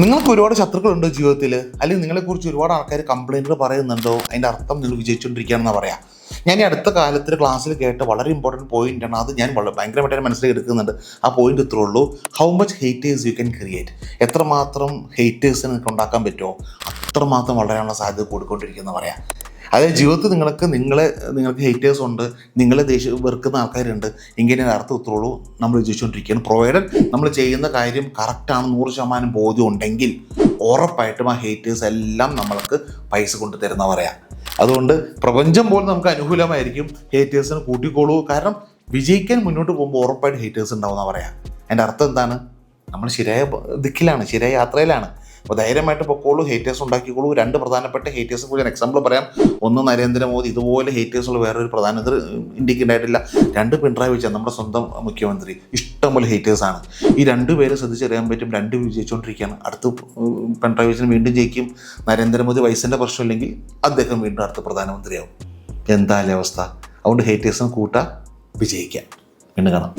നിങ്ങൾക്ക് ഒരുപാട് ശത്രുക്കളുണ്ടോ ജീവിതത്തിൽ? അല്ലെങ്കിൽ നിങ്ങളെക്കുറിച്ച് ഒരുപാട് ആൾക്കാർ കംപ്ലൈൻറ്റുകൾ പറയുന്നുണ്ടോ? അതിൻ്റെ അർത്ഥം നിങ്ങൾ വിജയിച്ചുകൊണ്ടിരിക്കുകയാണെന്ന് പറയാം. ഞാൻ ഈ അടുത്ത കാലത്തിൽ ക്ലാസ്സിൽ കേട്ട വളരെ ഇമ്പോർട്ടൻറ്റ് പോയിൻ്റാണ്. അത് ഞാൻ ഭയങ്കരമായിട്ട് മനസ്സിലേക്ക് എടുക്കുന്നുണ്ട്. ആ പോയിൻ്റ് ഇത്രേ ഉള്ളൂ: how much haters you can create. എത്രമാത്രം ഹേറ്റേഴ്സിനെ നിങ്ങൾക്ക് ഉണ്ടാക്കാൻ പറ്റുമോ അത്രമാത്രം വളരാനുള്ള സാധ്യത കൂടിക്കൊണ്ടിരിക്കുന്ന പറയാം. അതായത് ജീവിതത്തിൽ നിങ്ങൾക്ക് ഹേറ്റേഴ്സ് ഉണ്ട്, നിങ്ങളെ വെറുക്കുന്ന ആൾക്കാരുണ്ട്, ഇങ്ങനെ അർത്ഥം ഉത്തരവുള്ളൂ നമ്മൾ വിജയിച്ചുകൊണ്ടിരിക്കുകയാണ്. പ്രൊവൈഡഡ് നമ്മൾ ചെയ്യുന്ന കാര്യം കറക്റ്റാണ്, 100% ബോധ്യം ഉണ്ടെങ്കിൽ ഉറപ്പായിട്ടും ആ ഹേറ്റേഴ്സ് എല്ലാം നമ്മൾക്ക് പൈസ കൊണ്ട് തരുന്ന പറയാം. അതുകൊണ്ട് പ്രപഞ്ചം പോലും നമുക്ക് അനുകൂലമായിരിക്കും. ഹേറ്റേഴ്സിന് കൂട്ടിക്കോളൂ. കാരണം വിജയിക്കാൻ മുന്നോട്ട് പോകുമ്പോൾ ഉറപ്പായിട്ട് ഹേറ്റേഴ്സ് ഉണ്ടാവുന്ന പറയാം. അതിൻ്റെ അർത്ഥം എന്താണ്? നമ്മൾ ശരിയായ ദിക്കിലാണ്, ശരിയായ യാത്രയിലാണ്. അപ്പോൾ ധൈര്യമായിട്ട് പൊക്കോളൂ, ഹേറ്റേഴ്സ് ഉണ്ടാക്കിക്കോളൂ. 2 പ്രധാനപ്പെട്ട ഹേറ്റേഴ്സിനെ കുറിച്ച് ഞാൻ എക്സാമ്പിൾ പറയാം. ഒന്ന് നരേന്ദ്രമോദി. ഇതുപോലെ ഹേറ്റേഴ്സുള്ള വേറൊരു പ്രധാനമന്ത്രി ഇന്ത്യക്ക് ഉണ്ടായിട്ടില്ല. 2 പിണറായി വിജയൻ, നമ്മുടെ സ്വന്തം മുഖ്യമന്ത്രി. ഇഷ്ടംപോലെ ഹേറ്റേഴ്സാണ്. ഈ 2 പേരെ ശ്രദ്ധിച്ചറിയാൻ പറ്റും. 2 വിജയിച്ചുകൊണ്ടിരിക്കുകയാണ്. അടുത്ത് പിണറായി വിജയൻ വീണ്ടും ജയിക്കും. നരേന്ദ്രമോദി വയസ്സിൻ്റെ പ്രശ്നമില്ലെങ്കിൽ അദ്ദേഹം വീണ്ടും അടുത്ത പ്രധാനമന്ത്രിയാവും. എന്തായാലും അവസ്ഥ. അതുകൊണ്ട് ഹേറ്റേഴ്സിനെ കൂട്ടാ, വിജയിക്കാം. വീണ്ടും കാണാം.